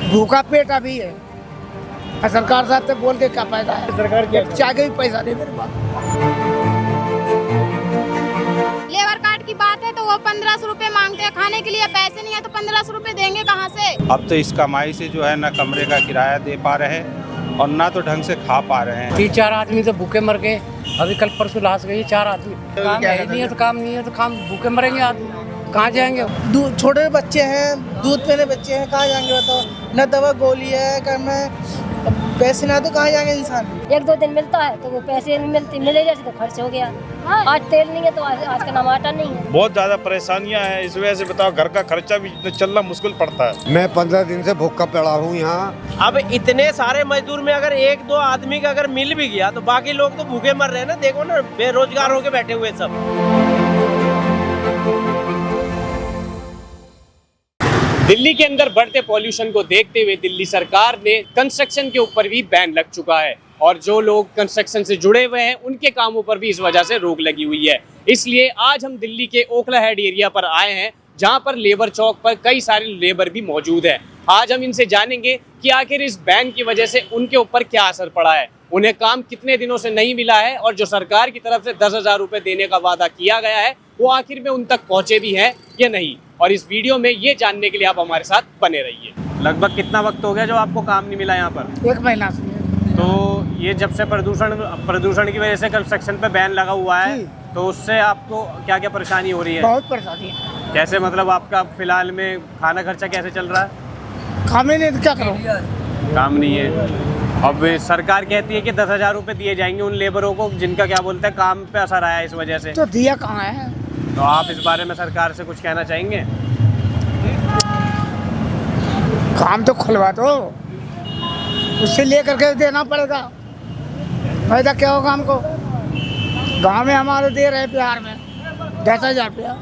भूखा पेट अभी है। सरकार साहब से बोल के क्या फायदा है? सरकार क्या चाह के भी पैसा दे मेरे पास। लेबर कार्ड की बात है तो वो 1500 रुपए मांगते हैं, खाने के लिए पैसे नहीं है तो 1500 रुपए देंगे कहाँ से? अब तो इस कमाई से जो है ना कमरे का किराया दे पा रहे हैं और ना तो ढंग से खा पा रहे हैं। 3-4 आदमी तो भूखे मर गए। अभी कल परसों लाश गई 4 आदमी। काम है नहीं है तो काम नहीं है तो काम भूखे मरेंगे आदमी, कहाँ जाएंगे? छोटे बच्चे हैं, दूध पीने बच्चे हैं, कहाँ जाएंगे बताओ? न दवा गोली है, घर में पैसे ना तो कहाँ जाएंगे इंसान? 1-2 दिन मिलता है तो वो पैसे नहीं मिलते, मिले जैसे तो खर्च हो गया। आज तेल नहीं है तो आज का नाम आटा नहीं है। बहुत ज़्यादा परेशानियां हैं, इस वजह से बताओ घर का खर्चा भी चलना मुश्किल पड़ता है। मैं 15 दिन से भूखा पड़ा हूँ यहाँ। अब इतने सारे मजदूर में अगर 1-2 आदमी का अगर मिल भी गया तो बाकी लोग तो भूखे मर रहे हैं ना। देखो ना, बेरोजगार होके बैठे हुए सब। दिल्ली के अंदर बढ़ते पॉल्यूशन को देखते हुए दिल्ली सरकार ने कंस्ट्रक्शन के ऊपर भी बैन लग चुका है और जो लोग कंस्ट्रक्शन से जुड़े हुए हैं उनके कामों पर भी इस वजह से रोक लगी हुई है। इसलिए आज हम दिल्ली के ओखला हेड एरिया पर आए हैं जहां पर लेबर चौक पर कई सारे लेबर भी मौजूद है। आज हम इनसे जानेंगे कि आखिर इस बैन की वजह से उनके ऊपर क्या असर पड़ा है, उन्हें काम कितने दिनों से नहीं मिला है और जो सरकार की तरफ से 10,000 रुपये देने का वादा किया गया है वो आखिर में उन तक पहुँचे भी हैं या नहीं। और इस वीडियो में ये जानने के लिए आप हमारे साथ बने रहिए। लगभग कितना वक्त हो गया जो आपको काम नहीं मिला यहाँ पर? 1 महीना से। तो ये जब से प्रदूषण की वजह से कंस्ट्रक्शन पे बैन लगा हुआ है तो उससे आपको क्या क्या परेशानी हो रही है? बहुत परेशानी है। कैसे मतलब आपका फिलहाल में खाना खर्चा कैसे चल रहा है? काम ही नहीं तो क्या करूँ? काम नहीं है। अब सरकार कहती है कि 10,000 रुपये दिए जाएंगे उन लेबरों को जिनका क्या बोलते हैं काम पे असर आया इस वजह से। तो दिया कहाँ है? तो आप इस बारे में सरकार से कुछ कहना चाहेंगे? काम तो खुलवा दो, उससे लेकर के देना पड़ेगा। फायदा क्या होगा हमको? गांव में हमारे दे रहे बिहार में 10,000 रुपया,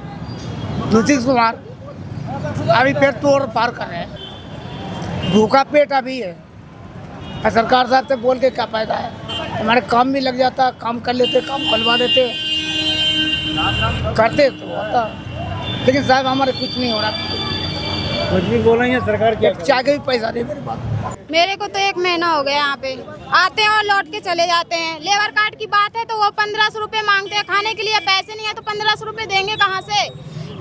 नीतीश कुमार अभी फिर तोड़ पार कर रहे हैं। भूखा पेट अभी है। सरकार साहब से बोल के क्या फायदा है? हमारे काम भी लग जाता, काम कर लेते, काम खुलवा देते, करते तो होता। लेकिन साहब हमारे कुछ नहीं हो रहा। कुछ भी बोलेंगे सरकार क्या? चाह के भी पैसा दे मेरे पास। मेरे को तो 1 महीना हो गया यहाँ पे, आते हैं और लौट के चले जाते हैं। लेबर कार्ड की बात है तो वो 1500 रुपए मांगते हैं, खाने के लिए पैसे नहीं है तो 1500 रुपए देंगे कहाँ से?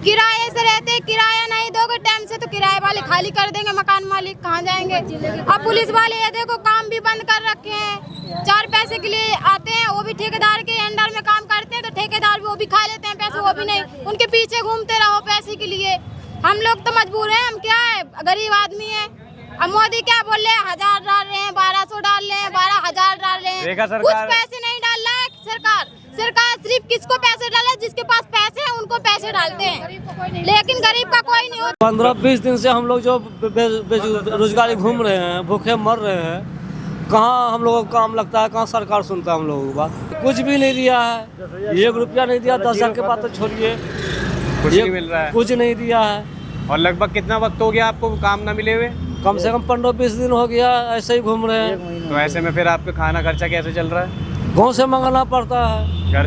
किराए से रहते, किराया नहीं दोगे टाइम से तो किराए वाले खाली कर देंगे, मकान मालिक कहाँ जाएंगे? अब पुलिस वाले ये देखो काम भी बंद कर रखे हैं। 4 पैसे के लिए आते हैं, वो भी ठेकेदार के अंडर में काम करते हैं तो ठेकेदार भी वो भी खा लेते हैं पैसे, वो भी नहीं, उनके पीछे घूमते रहो पैसे के लिए। हम लोग तो मजबूर हैं, हम क्या है गरीब आदमी है। अब मोदी क्या बोल रहे हैं? 1000 डाल रहे हैं, 1200 डाल रहे हैं, 12,000 डाल रहे हैं। कुछ पैसे नहीं डाल रहा है सरकार। सरकार सिर्फ किसको पैसे डाले? जिसके पास पैसे हैं उनको पैसे डालते हैं, लेकिन गरीब का कोई नहीं होता। 15-20 दिन से हम लोग जो बेरोजगारी घूम रहे हैं, भूखे मर रहे हैं, कहाँ हम लोगों का काम लगता है, कहाँ सरकार सुनता है हम लोगों की बात? कुछ भी नहीं दिया है, 1 रुपया नहीं दिया। 10,000 के बाद तो छोड़िए, कुछ नहीं मिल रहा है, कुछ नहीं दिया है। और लगभग कितना वक्त हो गया आपको काम ना मिले हुए? कम से कम 15-20 दिन हो गया, ऐसे ही घूम रहे हैं। तो ऐसे में फिर आपका खाना खर्चा कैसे चल रहा है? गाँव से मंगाना पड़ता है, घर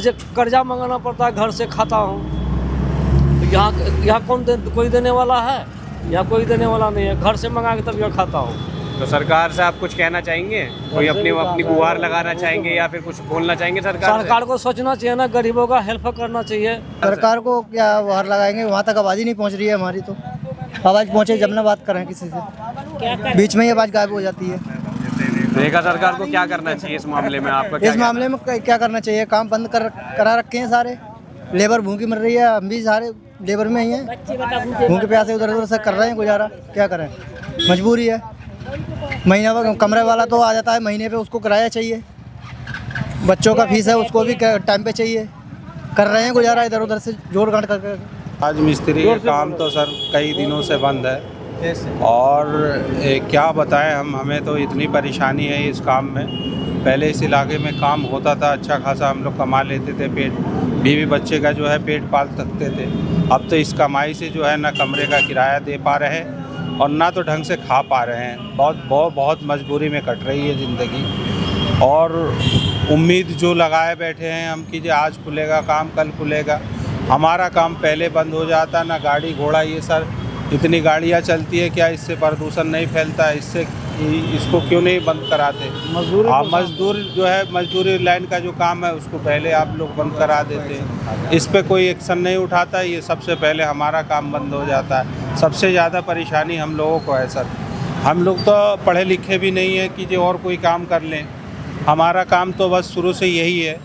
से कर्जा मंगाना पड़ता है, घर से खाता हूँ। तो यहाँ कोई देने वाला है? यहाँ कोई देने वाला नहीं है, घर से मंगा के तब यहाँ खाता हूँ। तो सरकार से आप कुछ कहना चाहेंगे? कोई अपनी गुहार लगाना चाहेंगे या फिर कुछ बोलना चाहेंगे सरकार को? सोचना चाहिए ना, गरीबों का हेल्प करना चाहिए। सरकार को क्या गुहार लगाएंगे? वहाँ तक आवाज़ ही नहीं पहुँच रही है हमारी। तो आवाज़ पहुँचे जब ना बात करें किसी से, बीच में ही आवाज़ गायब हो जाती है। देखा सरकार को क्या करना चाहिए इस मामले में? आपका इस मामले में क्या करना चाहिए? काम बंद करा रखे हैं सारे, लेबर भूखी मर रही है। हम भी सारे लेबर में ही हैं, भूखे प्यासे उधर उधर से कर रहे हैं गुजारा। क्या करें, मजबूरी है। महीना कमरे वाला तो आ जाता है महीने पे, उसको किराया चाहिए, बच्चों का फीस है उसको भी टाइम पे चाहिए। कर रहे हैं गुजारा इधर उधर से जोड़ गांठ करके। आज मिस्त्री का काम तो सर कई दिनों से बंद है और क्या बताएं हमें तो इतनी परेशानी है इस काम में। पहले इस इलाके में काम होता था, अच्छा खासा हम लोग कमा लेते थे, पेट बीवी बच्चे का जो है पेट पाल सकते थे। अब तो इस कमाई से जो है ना कमरे का किराया दे पा रहे हैं और ना तो ढंग से खा पा रहे हैं। बहुत मजबूरी में कट रही है ज़िंदगी। और उम्मीद जो लगाए बैठे हैं हम कि आज खुलेगा काम, कल खुलेगा। हमारा काम पहले बंद हो जाता, ना गाड़ी घोड़ा ये सर इतनी गाड़ियाँ चलती है, क्या इससे प्रदूषण नहीं फैलता है? इसको क्यों नहीं बंद कराते? मजदूर जो है, मजदूरी लाइन का जो काम है उसको पहले आप लोग बंद करा देते। इस पे कोई एक्शन नहीं उठाता, ये सबसे पहले हमारा काम बंद हो जाता है। सबसे ज़्यादा परेशानी हम लोगों को है सर। हम लोग तो पढ़े लिखे भी नहीं है कि जो और कोई काम कर लें। हमारा काम तो बस शुरू से यही है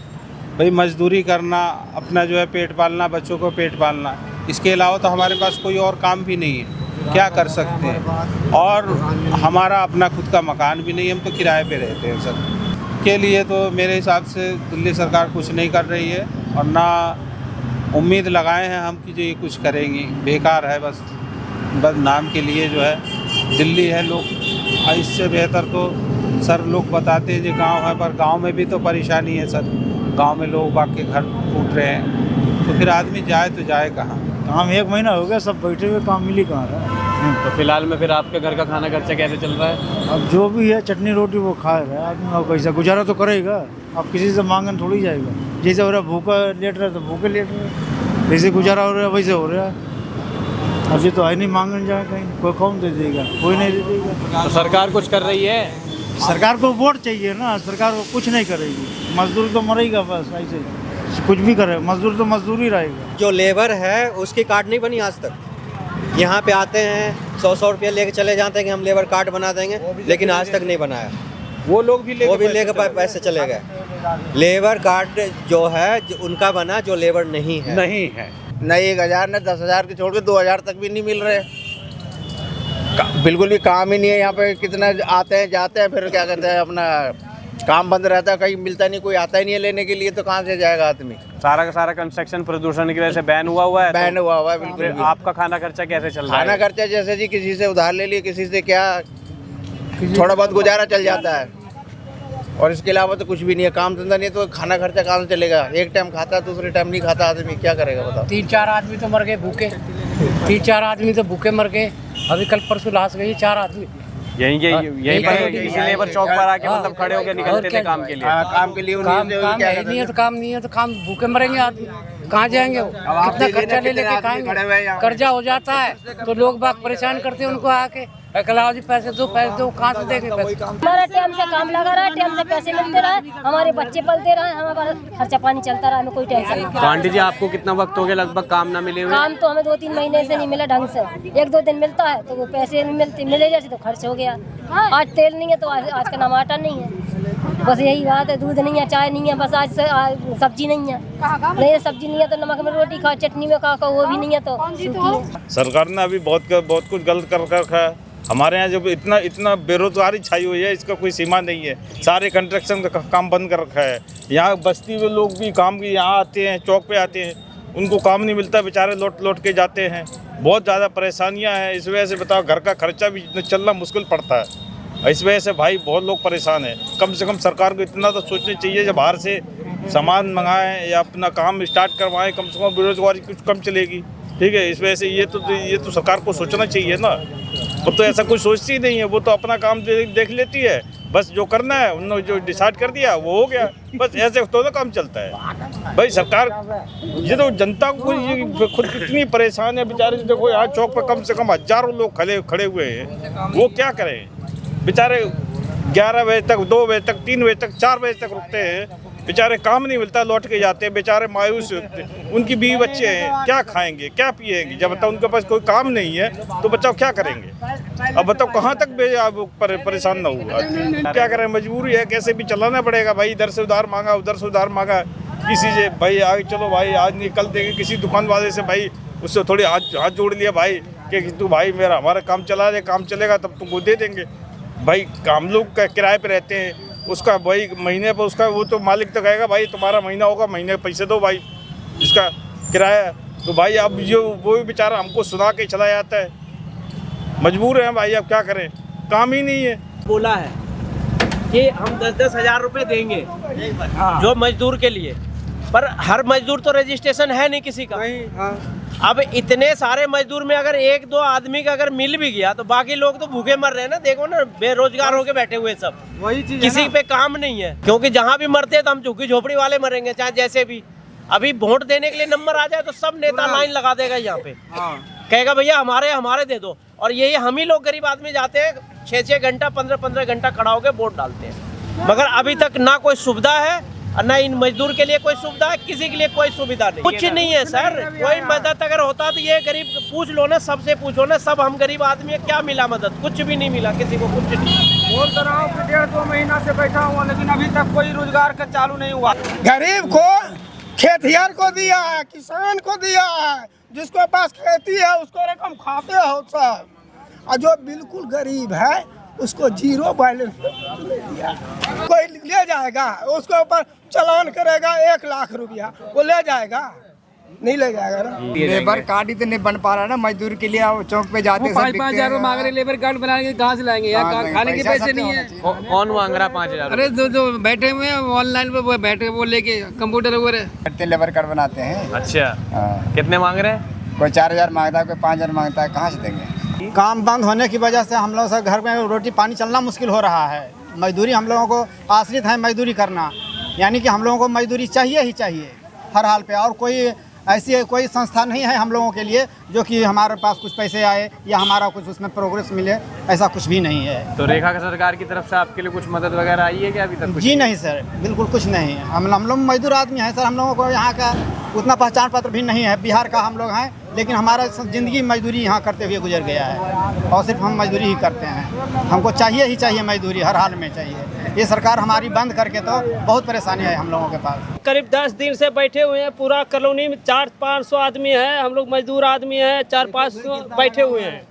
भाई, मजदूरी करना, अपना जो है पेट पालना, बच्चों को पेट पालना। इसके अलावा तो हमारे पास कोई और काम भी नहीं है, क्या कर सकते हैं? और हमारा अपना खुद का मकान भी नहीं है, हम तो किराए पे रहते हैं सर। के लिए तो मेरे हिसाब से दिल्ली सरकार कुछ नहीं कर रही है और ना उम्मीद लगाए हैं हम कि जो ये कुछ करेंगी। बेकार है, बस नाम के लिए जो है दिल्ली है। लोग इससे बेहतर तो सर लोग बताते हैं जो गांव है, पर गांव में भी तो परेशानी है सर। गांव में लोग बाकी घर टूट रहे हैं, तो फिर आदमी जाए तो जाए कहाँ? काम 1 महीना हो गया, सब बैठे हुए, काम मिल ही कहाँ रहा है। तो फिलहाल में फिर आपके घर का खाना खर्चा कैसे चल रहा है? अब जो भी है चटनी रोटी वो खा रहा है आदमी, और कैसा गुजारा तो करेगा। अब किसी से मांगन थोड़ी जाएगा। जैसे हो रहा है भूखा लेट रहा है तो भूखे लेट रहा है, जैसे गुजारा हो रहा है वैसे हो रहा है। अभी तो है नहीं मांगन जाए कहीं, कोई कौन दे देगा? कोई नहीं दे देगा। तो सरकार कुछ कर रही है? सरकार को वोट चाहिए ना, सरकार कुछ नहीं करेगी। मजदूर तो मरेगा बस, ऐसे कुछ भी करे, मजदूर तो मजदूर ही रहेगा। जो लेबर है उसकी कार्ड नहीं बनी आज तक। यहाँ पे आते हैं 100-100 रुपये लेके चले जाते हैं कि हम लेबर कार्ड बना देंगे, लेकिन आज तक नहीं बनाया। वो लोग भी लेकर पैसे चले गए। लेबर कार्ड जो है उनका बना, जो लेबर नहीं है। न 1,000 न 10,000 के छोड़ के 2,000 तक भी नहीं मिल रहे। बिल्कुल भी काम ही नहीं है यहाँ पे। कितना आते हैं जाते हैं, फिर क्या कहते हैं, अपना काम बंद रहता है, कहीं मिलता नहीं, कोई आता ही नहीं है लेने के लिए, तो कहाँ से जाएगा आदमी? सारा का सारा कंस्ट्रक्शन प्रदूषण की वजह से बैन हुआ है। बैन हुआ है बिल्कुल। आपका खाना खर्चा कैसे चल रहा है? खाना खर्चा जैसे जी किसी से उधार ले लिए, किसी से क्या थोड़ा बहुत गुजारा चल जाता है, और इसके अलावा तो कुछ भी नहीं है। काम धंधा नहीं है तो खाना खर्चा कहाँ से चलेगा? एक टाइम खाता है, दूसरे टाइम नहीं खाता आदमी, क्या करेगा बताओ? 3-4 आदमी तो मर गए भूखे। 3-4 आदमी तो भूखे मर गए। अभी कल परसों लाश गई 4 आदमी। यहीं पर इसी लेबर चौक पर आके मतलब खड़े होकर निकलते थे काम के लिए। काम के लिए काम नहीं है तो काम नहीं है तो काम भूखे मरेंगे आदमी, कहाँ जाएंगे वो? कितना खर्चा ले लेके खाएंगे? कर्जा हो जाता है तो लोग बाग परेशान करते हैं उनको आके, कलाओ जी पैसे दो, कहाँ से देंगे पैसे? हमारा टाइम से काम लगा रहा है, टाइम से पैसे मिलते रहे, हमारे बच्चे पलते रहे, हमारा खर्चा पानी चलता रहा, हमें कोई टेंशन नहीं। तो आंटी जी आपको कितना वक्त हो गया लगभग काम ना मिले हुए? काम तो हमें 2-3 महीने से नहीं मिला ढंग से। 1-2 दिन मिलता है तो वो पैसे नहीं मिलते, मिले जैसे तो खर्च हो गया। आज तेल नहीं है तो आज का टमाटर नहीं है, बस यही बात है। दूध नहीं है, चाय नहीं है, बस आज सब्जी नहीं है। नहीं सब्जी नहीं है तो नमक में रोटी खाओ, चटनी में खाओ, वो भी नहीं है तो सूखी है। सरकार ने अभी बहुत कुछ गलत कर रखा है। हमारे यहाँ जब इतना बेरोजगारी छाई हुई है, इसका कोई सीमा नहीं है। सारे कंस्ट्रक्शन का काम बंद कर रखा है। यहाँ बस्ती में लोग भी काम की यहाँ आते हैं, चौक पे आते हैं, उनको काम नहीं मिलता, बेचारे लौट के जाते हैं। बहुत ज़्यादा परेशानियाँ हैं। इस वजह से बताओ घर का खर्चा भी चलना मुश्किल पड़ता है। इस वजह से भाई बहुत लोग परेशान हैं। कम से कम सरकार को इतना तो सोचना चाहिए, जब बाहर से सामान मंगाएं या अपना काम स्टार्ट करवाएं, कम से कम बेरोजगारी कुछ कम चलेगी। ठीक है, इस वजह से ये तो सरकार को सोचना चाहिए ना। वो तो ऐसा कुछ सोचती ही नहीं है, वो तो अपना काम देख लेती है। बस जो करना है उन्होंने जो डिसाइड कर दिया वो हो गया, बस ऐसे तो काम चलता है। भाई सरकार ये तो जनता को ये खुद कितनी परेशान है बेचारे। देखो यहाँ चौक पर कम से कम हजारों लोग खड़े हुए हैं, वो क्या करें बेचारे? 11 बजे तक, 2 बजे तक, 3 बजे तक, 4 बजे तक रुकते हैं, बेचारे काम नहीं मिलता, लौट के जाते हैं, बेचारे मायूस होते हैं। उनकी बीवी बच्चे हैं, क्या खाएंगे, क्या पिएंगे? जब बताओ उनके पास कोई काम नहीं है तो बच्चाओ क्या करेंगे? अब बताओ कहाँ तक परेशान ना हुआ? क्या करें, मजबूरी है, कैसे भी चलाना पड़ेगा भाई। इधर से उधार मांगा, उधर से उधार मांगा, किसी से भाई आगे चलो भाई आज नहीं कल देंगे, किसी दुकान वाले से भाई उससे थोड़ी हाथ जोड़ लिया भाई कि तू भाई हमारा काम चला दे, काम चलेगा तब तुमको दे देंगे। भाई हम लोग का किराए पे रहते हैं, उसका भाई महीने पर उसका वो तो मालिक तो कहेगा भाई तुम्हारा महीना होगा, महीने पैसे दो भाई इसका किराया। तो भाई अब जो वो भी बेचारा हमको सुना के चला जाता है। मजबूर हैं भाई, अब क्या करें, काम ही नहीं है। बोला है कि हम 10-10 हज़ार रुपये देंगे जो मजदूर के लिए, पर हर मजदूर तो रजिस्ट्रेशन है नहीं किसी का। अब इतने सारे मजदूर में अगर 1-2 आदमी का अगर मिल भी गया तो बाकी लोग तो भूखे मर रहे हैं ना। देखो ना, बेरोजगार होके बैठे हुए सब, वही चीज किसी पे काम नहीं है। क्योंकि जहाँ भी मरते हैं तो हम झुग्गी झोपड़ी वाले मरेंगे, चाहे जैसे भी। अभी वोट देने के लिए नंबर आ जाए तो सब नेता लाइन लगा देगा यहाँ पे। कहेगा भैया हमारे दे दो। और यही हम ही लोग गरीब आदमी जाते हैं 6-6 घंटा 15-15 घंटा खड़ा होकर वोट डालते हैं, मगर अभी तक ना कोई सुविधा है और ना इन मजदूर के लिए कोई सुविधा है, किसी के लिए कोई सुविधा नहीं, कुछ नहीं है सर। कोई मदद अगर होता तो ये गरीब पूछ लो ना, सबसे पूछो ना, सब हम गरीब आदमी है, क्या मिला मदद? कुछ भी नहीं मिला, किसी को कुछ नहीं। बोल रहा हूँ 1.5-2 महीना से बैठा हुआ, लेकिन अभी तक कोई रोजगार का चालू नहीं हुआ। गरीब को खेतिहर को दिया है, किसान को दिया है, जिसके पास खेती है उसको रकम खाते हो सब, और जो बिल्कुल गरीब है उसको जीरो बैलेंस दिया। कोई ले जाएगा उसके ऊपर चालान करेगा 1 लाख रुपया, वो ले जाएगा? नहीं ले जाएगा ना। लेबर कार्ड ही तो नहीं बन पा रहा ना मजदूर के लिए, चौक पे जाते 5-5 हजार मांग रहे, लेबर कार्ड बनाएंगे कहाँ से लाएंगे? यहाँ खाने के पैसे नहीं है। कौन मांग रहा 5,000? अरे जो बैठे हुए हैं ऑनलाइन पे वो बैठे, वो लेके कंप्यूटर वगैरह करते लेबर कार्ड बनाते हैं। अच्छा, कितने मांग रहे हैं? कोई 4,000 मांगता है, कोई 5,000 मांगता है, कहाँ से देंगे? काम बंद होने की वजह से हम लोग सब घर में रोटी पानी चलना मुश्किल हो रहा है। मजदूरी हम लोगों को आश्रित है मजदूरी करना, यानी कि हम लोगों को मजदूरी चाहिए ही चाहिए हर हाल पे। और कोई ऐसी कोई संस्था नहीं है हम लोगों के लिए जो कि हमारे पास कुछ पैसे आए या हमारा कुछ उसमें प्रोग्रेस मिले, ऐसा कुछ भी नहीं है। तो रेखा सरकार की तरफ से आपके लिए कुछ मदद वगैरह आई है क्या अभी तक? जी नहीं सर, बिल्कुल कुछ नहीं। हम लोग मजदूर आदमी हैं सर, हम लोगों को यहाँ का उतना पहचान पत्र भी नहीं है। बिहार का हम लोग हैं, लेकिन हमारा ज़िंदगी मजदूरी यहाँ करते हुए गुजर गया है, और सिर्फ हम मजदूरी ही करते हैं। हमको चाहिए ही चाहिए मजदूरी, हर हाल में चाहिए। ये सरकार हमारी बंद करके तो बहुत परेशानी है हम लोगों के पास। करीब 10 दिन से बैठे हुए हैं, पूरा कॉलोनी में 400-500 आदमी है, हम लोग मजदूर आदमी हैं, 400-500 बैठे हुए हैं।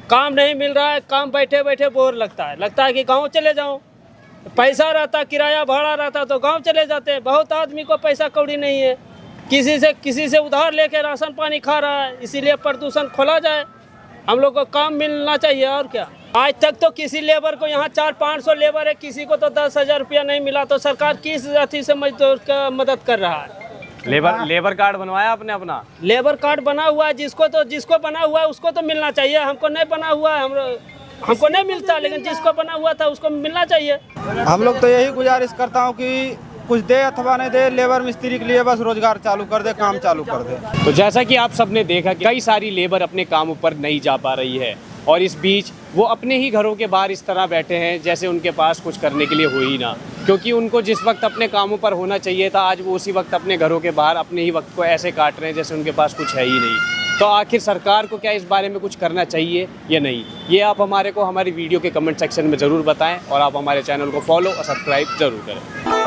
काम नहीं मिल रहा है, काम बैठे बैठे बोर लगता है कि गाँव चले जाऊँ। पैसा रहता, किराया भाड़ा रहता तो गाँव चले जाते। बहुत आदमी को पैसा कौड़ी नहीं है, किसी से उधार लेके राशन पानी खा रहा है, इसीलिए प्रदूषण खोला जाए। हम लोग को काम मिलना चाहिए, और क्या। आज तक तो किसी लेबर को यहाँ 400-500 लेबर है, किसी को तो 10,000 रुपया नहीं मिला। तो सरकार किस अथी से मजदूर का मदद कर रहा है? लेबर कार्ड बनवाया आपने अपना? लेबर कार्ड बना हुआ है, जिसको बना हुआ है उसको तो मिलना चाहिए। हमको नहीं बना हुआ है, हमको नहीं मिलता, लेकिन जिसको बना हुआ था उसको मिलना चाहिए। हम लोग तो यही गुजारिश करता हूँ कि कुछ दे अथवा नहीं दे, लेबर मिस्त्री के लिए बस रोजगार चालू कर दे, काम चालू कर दे। तो जैसा कि आप सबने देखा कि कई सारी लेबर अपने कामों पर नहीं जा पा रही है, और इस बीच वो अपने ही घरों के बाहर इस तरह बैठे हैं जैसे उनके पास कुछ करने के लिए हो ही ना। क्योंकि उनको जिस वक्त अपने कामों पर होना चाहिए था, आज वो उसी वक्त अपने घरों के बाहर अपने ही वक्त को ऐसे काट रहे हैं जैसे उनके पास कुछ है ही नहीं। तो आखिर सरकार को क्या इस बारे में कुछ करना चाहिए या नहीं, ये आप हमारे वीडियो के कमेंट सेक्शन में ज़रूर बताएं, और आप हमारे चैनल को फॉलो और सब्सक्राइब ज़रूर करें।